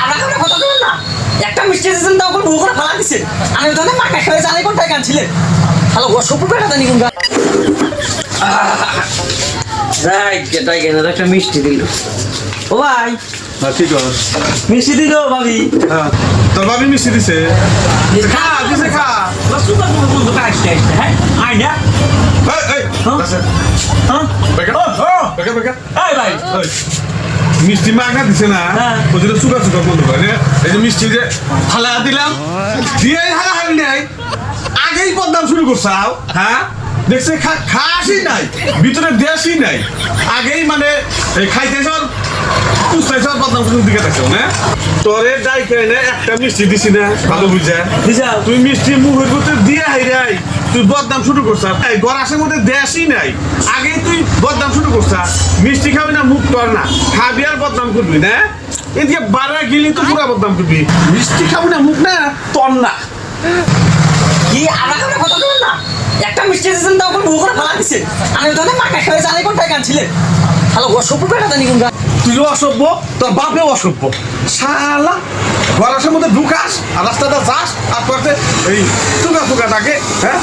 আলাদা কথা বলেন না। একটা মিষ্টি দিয়েছেন তাও বউ করে ফালা দিছে। আমি তো না মাকা খেয়ে জানি কোনটায় কানছিলেন। হ্যালো ও সুপু বেটা জানি কোনটা। যাই কেন একটা মিষ্টি দিল। ও ভাই ঠিক আছে মিষ্টি দিল ভাবি। হ্যাঁ তোর ভাবি মিষ্টি দিছে খা দিছে খা সুপার বন্ধু কাটছে হ্যাঁ আই না এই আছে হ্যাঁ বেকার বেকার এই ভাই মিষ্টি মাগনা দিছে না হ্যাঁ। ওই যে সুগার সুগার বন্ধ করে এই যে মিষ্টি যে হালা দিলাম দিয়ে হালা হালি নাই আগেই বদনাম শুরু করছাও হ্যাঁ দেখছে খাসই নাই ভিতরে দেশই নাই আগেই মানে এই খাইতেছর পুষতেছর বদনাম শুরুর দিকে থাকছো না তোরে ডাই খাইনে একটা মিষ্টি দিছি না ভালো বুঝা দিছাও তুই মিষ্টি মুখের ভিতরে দিয়ে হাই রাই তুই বদনাম শুরু করছ এই গরাসের মধ্যে দেশই নাই আগেই তুই বদনাম শুরু করছ মিষ্টি খাবি না মুখ কর না খাবি আর বদনাম করবি না এদিকে বারা গেলি তো পুরা বদনাম করবি মিষ্টি খাবি না মুখ না তর না কি আলাদা কথা বলেন না। একটা মিষ্টি দিয়েছেন তাও বউ করে ফালা দিছে। আমি তো না মাকা খেয়ে জানি কোনটায় কানছিলেন। হ্যালো ও সুপু বেটা জানি কোনটা। তুইও অসভ্য তোর বাপেও অসভ্য শালা গরাসের মধ্যে ঢুকাস আর রাস্তাটা যাস আর তোর এই চুকা চুকা থাকে হ্যাঁ